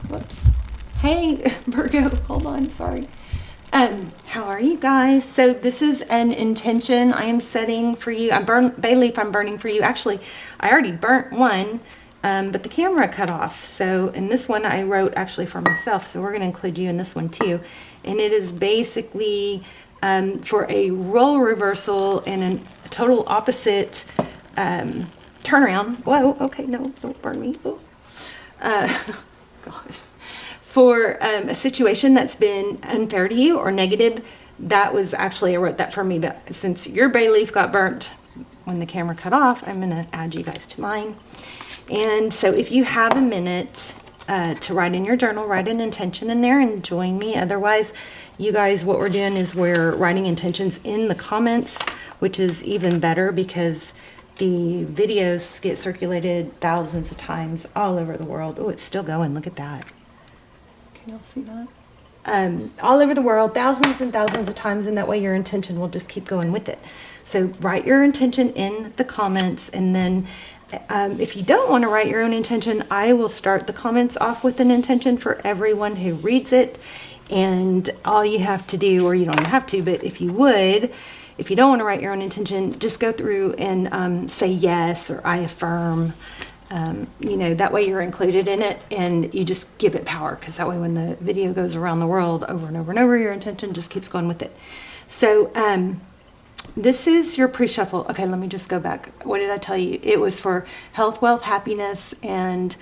Whoops. Hey, Virgo, hold on, sorry. How are you guys? So this is an intention I am setting for you. Bay leaf I'm burning for you. Actually, I already burnt one, but the camera cut off. So in this one I wrote actually for myself. So we're going to include you in this one too. And it is basically for a role reversal and a total opposite turnaround. Whoa, okay, no, don't burn me. Oh. Gosh. For a situation that's been unfair to you or negative. That was actually, I wrote that for me, but since your bay leaf got burnt when the camera cut off, I'm going to add you guys to mine. And so if you have a minute to write in your journal, write an intention in there and join me. Otherwise, you guys, what we're doing is we're writing intentions in the comments, which is even better because the videos get circulated thousands of times all over the world. Oh, it's still going. Look at that. Can y'all see that? All over the world, thousands and thousands of times, and that way your intention will just keep going with it. So write your intention in the comments, and then if you don't want to write your own intention, I will start the comments off with an intention for everyone who reads it. And all you have to do, or you don't have to, but if you would, if you don't want to write your own intention, just go through and say yes or I affirm. You know, that way you're included in it and you just give it power, because that way when the video goes around the world over and over and over, your intention just keeps going with it. So this is your pre-shuffle. Okay, let me just go back. What did I tell you? It was for health, wealth, happiness, and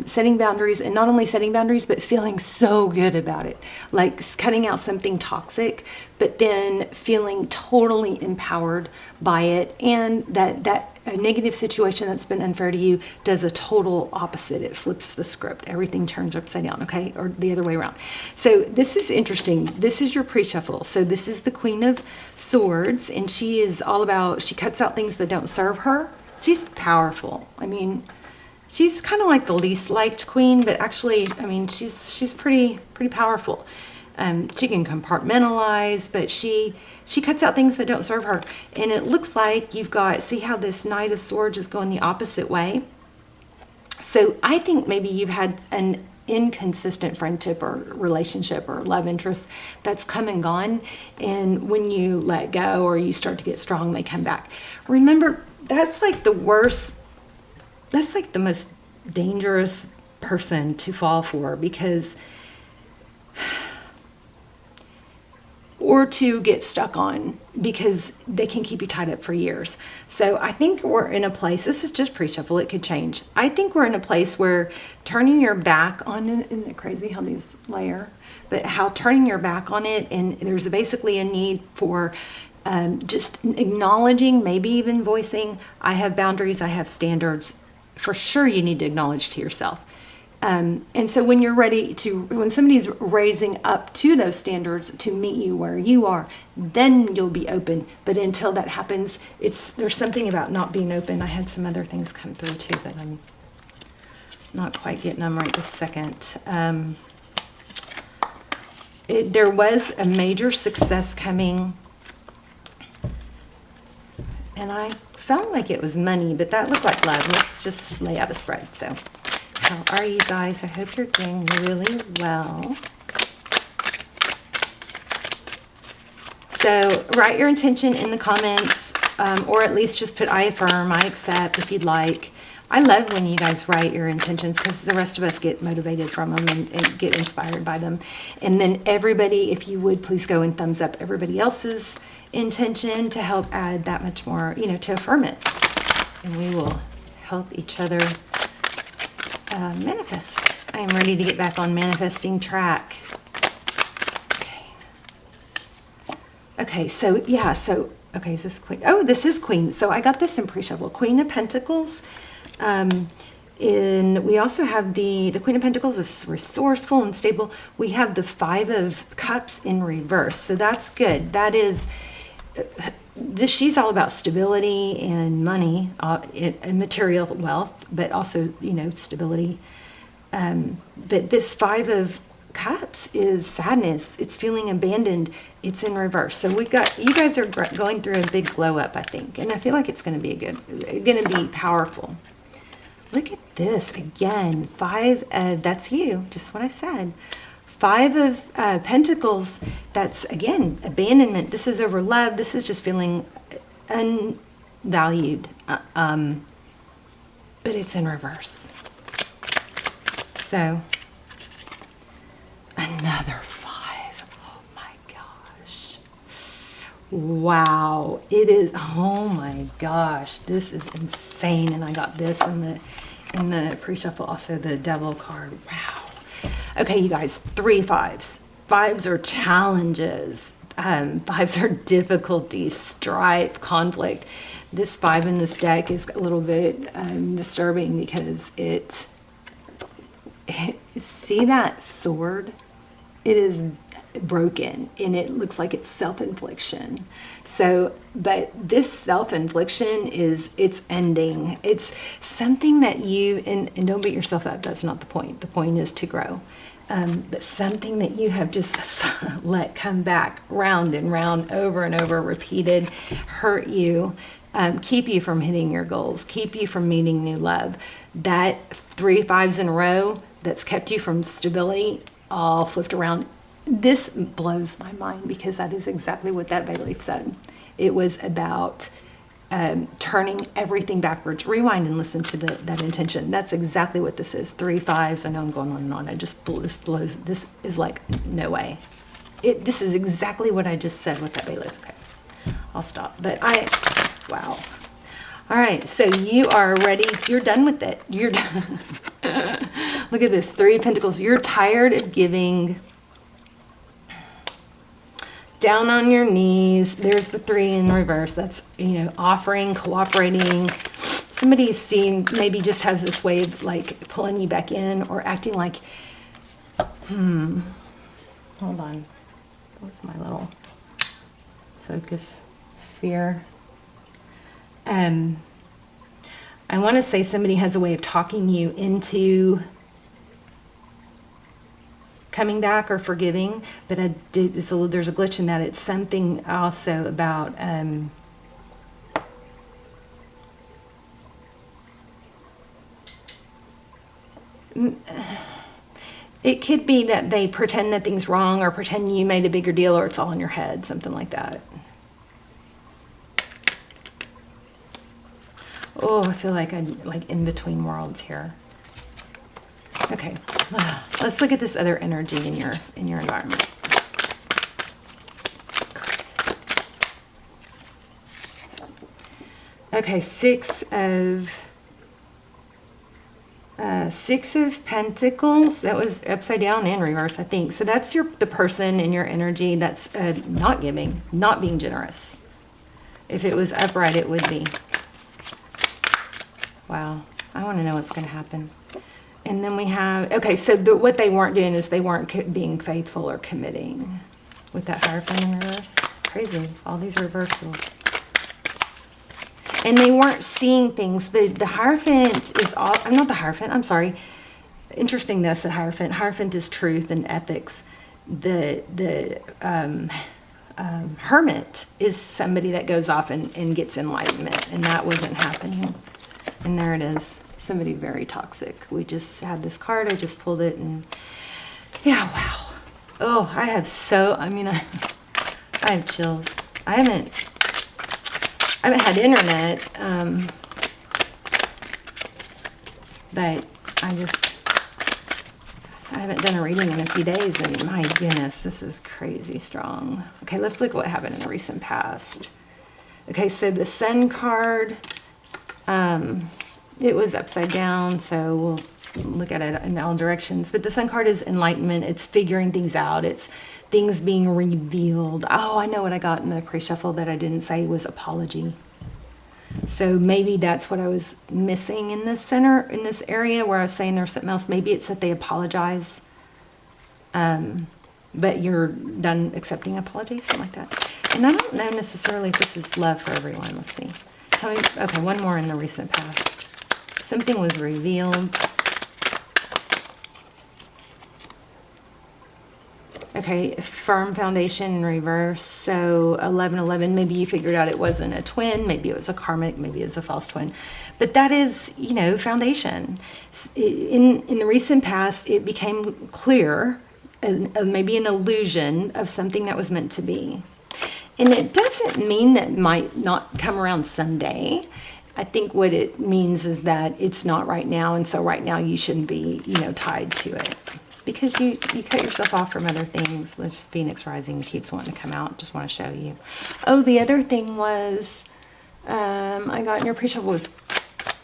setting boundaries, and not only setting boundaries, but feeling so good about it, like cutting out something toxic, but then feeling totally empowered by it. And that a negative situation that's been unfair to you does a total opposite. It flips the script. Everything turns upside down, okay? Or the other way around. So this is interesting. This is your pre-shuffle. So this is the Queen of Swords, and she is all about, she cuts out things that don't serve her. She's powerful. I mean, she's kind of like the least liked queen, but actually, I mean, she's pretty powerful. She can compartmentalize, but she cuts out things that don't serve her. And it looks like you've got, see how this Knight of Swords is going the opposite way? So I think maybe you've had an inconsistent friendship or relationship or love interest that's come and gone. And when you let go or you start to get strong, they come back. Remember, that's like the worst. That's like the most dangerous person to fall for, because, or to get stuck on, because they can keep you tied up for years. So I think we're in a place, this is just pre-shuffle, it could change. I think we're in a place where turning your back on it, isn't it crazy how these layer? But how turning your back on it, and there's basically a need for just acknowledging, maybe even voicing, I have boundaries, I have standards. For sure you need to acknowledge to yourself. And so when you're ready to, when somebody's raising up to those standards to meet you where you are, then you'll be open. But until that happens, there's something about not being open. I had some other things come through too, but I'm not quite getting them right this second. There was a major success coming, and I felt like it was money, but that looked like love. Let's just lay out a spread. So how are you guys? I hope you're doing really well. So write your intention in the comments, or at least just put I affirm, I accept if you'd like. I love when you guys write your intentions, because the rest of us get motivated from them and get inspired by them. And then everybody, if you would, please go and thumbs up everybody else's intention to help add that much more, you know, to affirm it. And we will help each other manifest. I am ready to get back on manifesting track. Okay, so yeah, okay, is this Queen? Oh, this is Queen. So I got this in pre-shuffle. Queen of Pentacles. And we also have the Queen of Pentacles is resourceful and stable. We have the Five of Cups in reverse. So that's good. That is, she's all about stability and money, and material wealth, but also, you know, stability. But this Five of Cups is sadness. It's feeling abandoned. It's in reverse. So we've got, you guys are going through a big glow up, I think. And I feel like it's going to be going to be powerful. Look at this again. 5, that's you, just what I said. 5 of Pentacles, that's again, abandonment. This is over love. This is just feeling unvalued. But it's in reverse. So, another 5. Oh my gosh. Wow. It is, oh my gosh. This is insane. And I got this in the pre-shuffle, also the Devil card. Wow. Okay, you guys, 3 5s. 5s are challenges. 5s are difficulties, strife, conflict. This 5 in this deck is a little bit disturbing because see that sword? It is broken and it looks like it's self-infliction. So, but this self-infliction it's ending. It's something that you, and don't beat yourself up, that's not the point. The point is to grow. But something that you have just let come back round and round, over and over, repeated, hurt you, keep you from hitting your goals, keep you from meeting new love. That 3 5s in a row that's kept you from stability, all flipped around. This blows my mind because that is exactly what that bay leaf said. It was about turning everything backwards. Rewind and listen to that intention. That's exactly what this is. 3 5s. I know I'm going on and on. This blows. This is like, no way. This is exactly what I just said with that bay leaf. Okay, I'll stop. But wow. All right, so you are ready. You're done with it. You're done. Look at this, 3 of Pentacles. You're tired of giving. Down on your knees. There's the 3 in reverse. That's, offering, cooperating. Somebody maybe just has this way of like pulling you back in or acting like, hold on. Where's my little focus sphere? I want to say somebody has a way of talking you into coming back or forgiving, but there's a glitch in that. It's something also about it could be that they pretend nothing's wrong or pretend you made a bigger deal or it's all in your head, something like that. Oh, I feel like I'm like in between worlds here. Okay, let's look at this other energy in your environment. Okay, 6 of Pentacles. That was upside down and reverse, I think. So that's the person in your energy that's not giving, not being generous. If it was upright, it would be. Wow, I want to know what's going to happen. And then we have, okay, so what they weren't doing is they weren't being faithful or committing with that Hierophant in reverse. Crazy, all these reversals. And they weren't seeing things. The Hierophant is all, I'm not the Hierophant, I'm sorry. Interesting this, the Hierophant. Hierophant is truth and ethics. The Hermit is somebody that goes off and gets enlightenment, and that wasn't happening. And there it is. Somebody very toxic. We just had this card. I just pulled it and yeah, wow. Oh, I have I have chills. I haven't had internet, but I haven't done a reading in a few days, and my goodness, this is crazy strong. Okay, let's look at what happened in the recent past. Okay, so the Sun card, it was upside down, so we'll look at it in all directions. But the Sun card is enlightenment. It's figuring things out. It's things being revealed. Oh, I know what I got in the pre-shuffle that I didn't say was apology. So maybe that's what I was missing in this center, in this area where I was saying there's something else. Maybe it's that they apologize, but you're done accepting apologies, something like that. And I don't know necessarily if this is love for everyone. Let's see. Tell me, okay, one more in the recent past. Something was revealed. Okay, firm foundation in reverse. So 1111, maybe you figured out it wasn't a twin, maybe it was a karmic, maybe it was a false twin. But that is, you know, foundation. In the recent past, it became clear, maybe an illusion of something that was meant to be. And it doesn't mean that it might not come around someday. I think what it means is that it's not right now, and so right now you shouldn't be, you know, tied to it. Because you cut yourself off from other things. This Phoenix Rising keeps wanting to come out. Just want to show you. Oh, the other thing was, I got in your pre-shuffle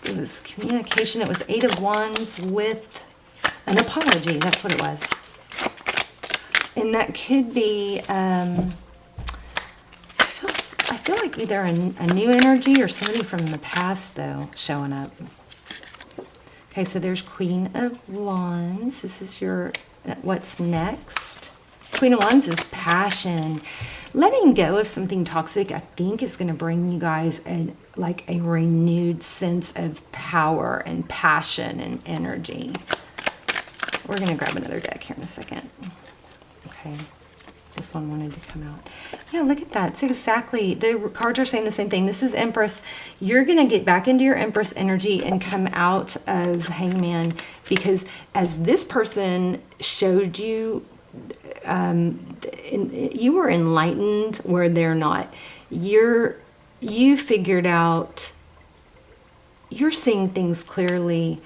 it was communication. It was 8 of Wands with an apology. That's what it was. And that could be, I feel like either a new energy or somebody from the past, though, showing up. Okay, so there's Queen of Wands. This is your, what's next? Queen of Wands is passion. Letting go of something toxic, I think, is going to bring you guys a renewed sense of power and passion and energy. We're going to grab another deck here in a second. Okay. This one wanted to come out. Yeah, look at that. It's exactly, the cards are saying the same thing. This is Empress. You're going to get back into your Empress energy and come out of Hangman, because as this person showed you, you were enlightened where they're not. You figured out, you're seeing things clearly,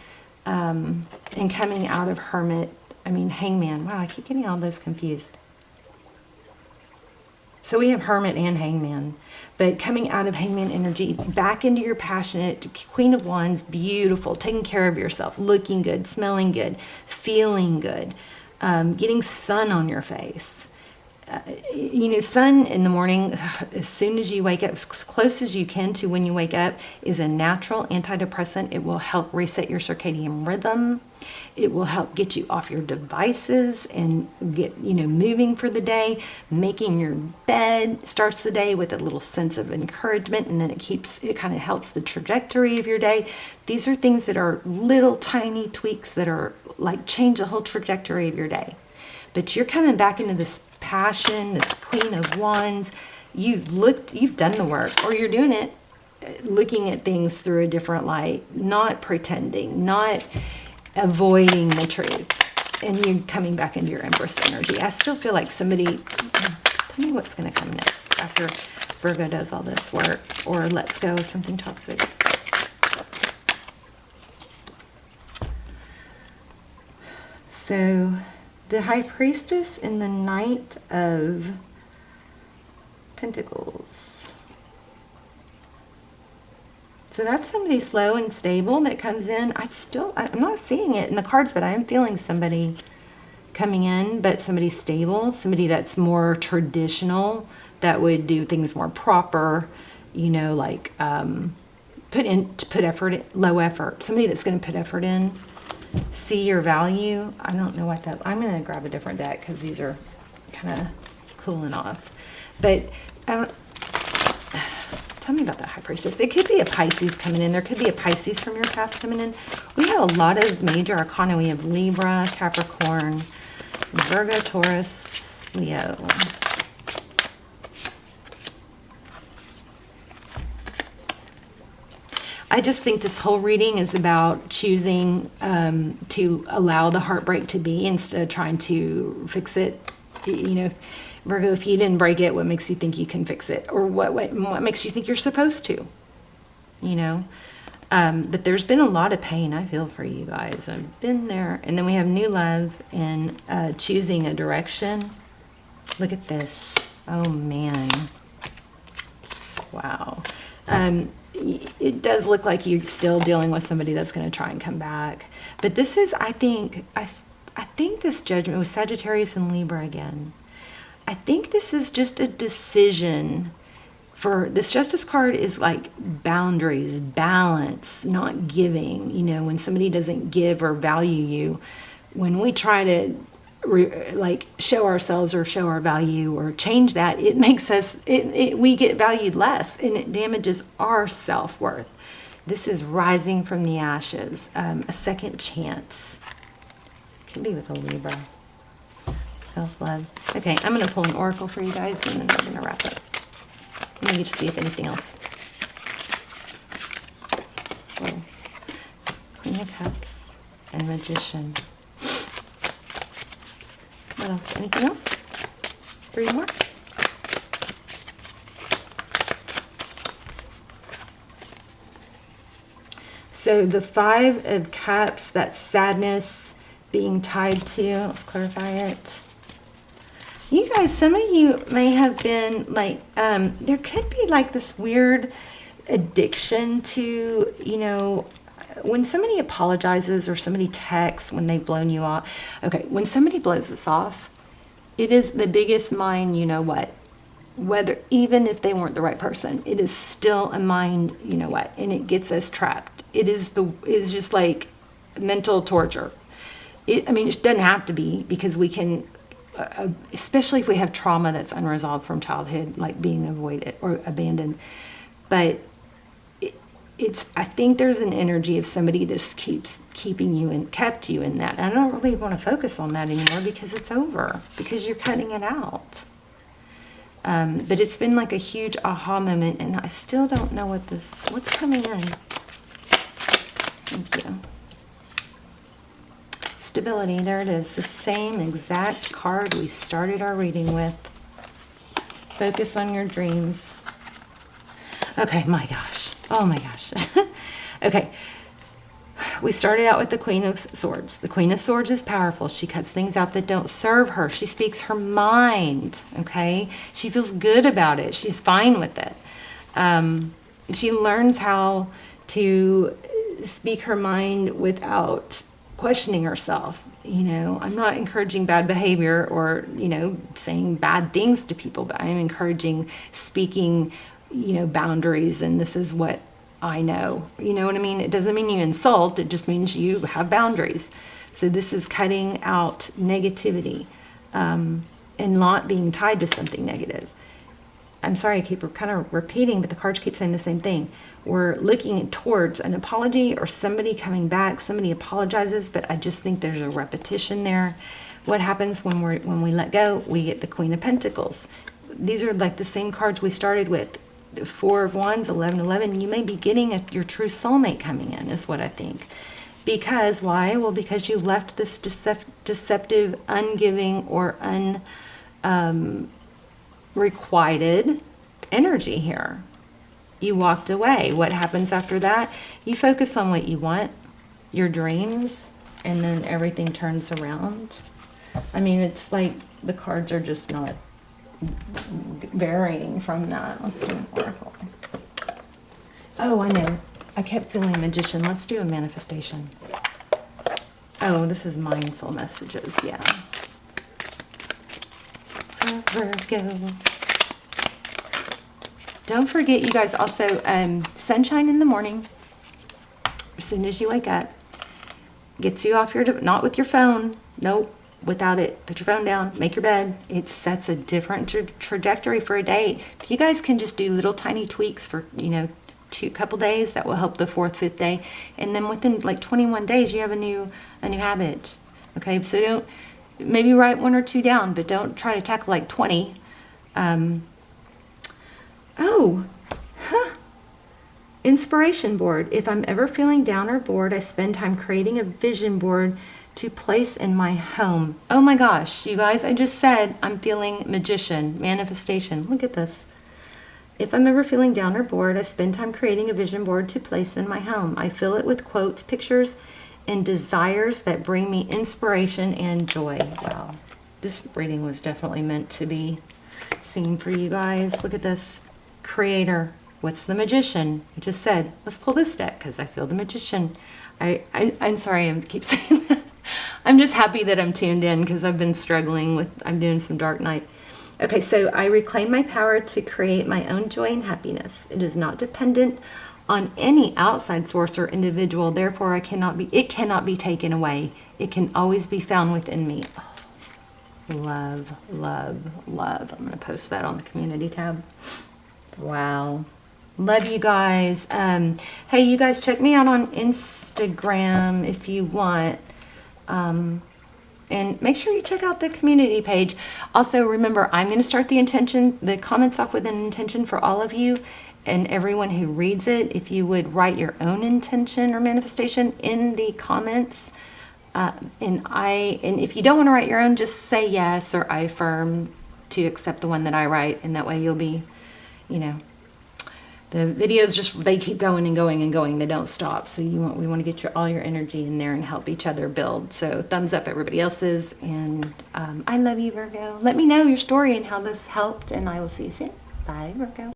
and coming out of Hangman. Wow, I keep getting all those confused. So we have Hermit and Hangman, but coming out of Hangman energy, back into your passionate Queen of Wands, beautiful, taking care of yourself, looking good, smelling good, feeling good, getting sun on your face. You know, sun in the morning, as soon as you wake up, as close as you can to when you wake up, is a natural antidepressant. It will help reset your circadian rhythm. It will help get you off your devices and get, you know, moving for the day. Making your bed starts the day with a little sense of encouragement, and then it kind of helps the trajectory of your day. These are things that are little tiny tweaks that are like change the whole trajectory of your day. But you're coming back into this passion, this Queen of Wands. You've done the work, or you're doing it, looking at things through a different light, not pretending, not avoiding the truth, and you're coming back into your Empress energy. I still feel like somebody, tell me what's going to come next after Virgo does all this work or lets go of something toxic. So the High Priestess and the Knight of Pentacles. So that's somebody slow and stable that comes in. I'm not seeing it in the cards, but I am feeling somebody coming in, but somebody stable, somebody that's more traditional, that would do things more proper, you know, like put effort, low effort. Somebody that's going to put effort in. See your value. I don't know what that, I'm going to grab a different deck because these are kind of cooling off. But tell me about that High Priestess. It could be a Pisces coming in. There could be a Pisces from your past coming in. We have a lot of major arcana. We have Libra, Capricorn, Virgo, Taurus, Leo. I just think this whole reading is about choosing to allow the heartbreak to be instead of trying to fix it. You know, Virgo, if you didn't break it, what makes you think you can fix it? Or what makes you think you're supposed to? You know? But there's been a lot of pain, I feel, for you guys. I've been there. And then we have new love and choosing a direction. Look at this. Oh, man. Wow. It does look like you're still dealing with somebody that's going to try and come back. But this is, I think this judgment was Sagittarius and Libra again. I think this is just a decision. For this Justice card is like boundaries, balance, not giving. You know, when somebody doesn't give or value you, when we try to show ourselves or show our value or change that, it makes us, we get valued less, and it damages our self-worth. This is rising from the ashes, a second chance. Could be with a Libra. Self-love. Okay, I'm going to pull an oracle for you guys, and then we're going to wrap up. Let me just see if anything else. Whoa. Queen of Cups, and Magician. What else? Anything else? 3 more? So the 5 of Cups, that sadness being tied to, let's clarify it. You guys, some of you may have been like, there could be like this weird addiction to, you know, when somebody apologizes or somebody texts when they've blown you off. Okay, when somebody blows us off, it is the biggest mind, you know what, whether, even if they weren't the right person, it is still a mind, you know what, and it gets us trapped. It is just like mental torture. I mean, it doesn't have to be, because we can, especially if we have trauma that's unresolved from childhood, like being avoided or abandoned. But I think there's an energy of somebody that keeps keeping you and kept you in that. And I don't really want to focus on that anymore, because it's over, because you're cutting it out. But it's been like a huge aha moment, and I still don't know what's coming in. Thank you. Stability, there it is. The same exact card we started our reading with. Focus on your dreams. Okay, my gosh. Oh my gosh. Okay. We started out with the Queen of Swords. The Queen of Swords is powerful. She cuts things out that don't serve her. She speaks her mind, okay? She feels good about it. She's fine with it. She learns how to speak her mind without questioning herself. You know, I'm not encouraging bad behavior or, you know, saying bad things to people, but I'm encouraging speaking, you know, boundaries, and this is what I know. You know what I mean? It doesn't mean you insult, it just means you have boundaries. So this is cutting out negativity, and not being tied to something negative. I'm sorry, I keep kind of repeating, but the cards keep saying the same thing. We're looking towards an apology or somebody coming back, somebody apologizes, but I just think there's a repetition there. What happens when we let go? We get the Queen of Pentacles. These are like the same cards we started with. 4 of Wands, 11. You may be getting your true soulmate coming in, is what I think. Because, why? Well, because you left this deceptive, ungiving, or unrequited energy here. You walked away. What happens after that? You focus on what you want, your dreams, and then everything turns around. I mean, it's like the cards are just not varying from that. Let's do an oracle. Oh, I know. I kept feeling Magician. Let's do a manifestation. Oh, this is mindful messages. Yeah. Virgo. Don't forget, you guys, also sunshine in the morning. As soon as you wake up, gets you off not with your phone. Nope. Without it, put your phone down, make your bed. It sets a different trajectory for a day. If you guys can just do little tiny tweaks for, you know, couple days, that will help the 4th, 5th day. And then within like 21 days, you have a new habit. Okay, so don't, maybe write 1 or 2 down, but don't try to tackle like 20. Inspiration board. If I'm ever feeling down or bored, I spend time creating a vision board to place in my home. Oh my gosh, you guys, I just said I'm feeling Magician, manifestation. Look at this. If I'm ever feeling down or bored, I spend time creating a vision board to place in my home. I fill it with quotes, pictures, and desires that bring me inspiration and joy. Wow, this reading was definitely meant to be seen for you guys. Look at this. Creator. What's the Magician? I just said, let's pull this deck because I feel the Magician. I'm sorry, I keep saying that. I'm just happy that I'm tuned in because I've been struggling with, I'm doing some dark night. Okay, so I reclaim my power to create my own joy and happiness. It is not dependent on any outside source or individual. Therefore, it cannot be taken away. It can always be found within me. Oh, love, love, love. I'm going to post that on the community tab. Wow. Love you guys. Hey, you guys, check me out on Instagram if you want. And make sure you check out the community page. Also, remember, I'm going to start the comments off with an intention for all of you and everyone who reads it. If you would write your own intention or manifestation in the comments. And if you don't want to write your own, just say yes or I affirm to accept the one that I write. And that way you'll be, the videos they keep going and going and going. They don't stop. So we want to get all your energy in there and help each other build. So thumbs up everybody else's. And I love you, Virgo. Let me know your story and how this helped. And I will see you soon. Bye, Virgo.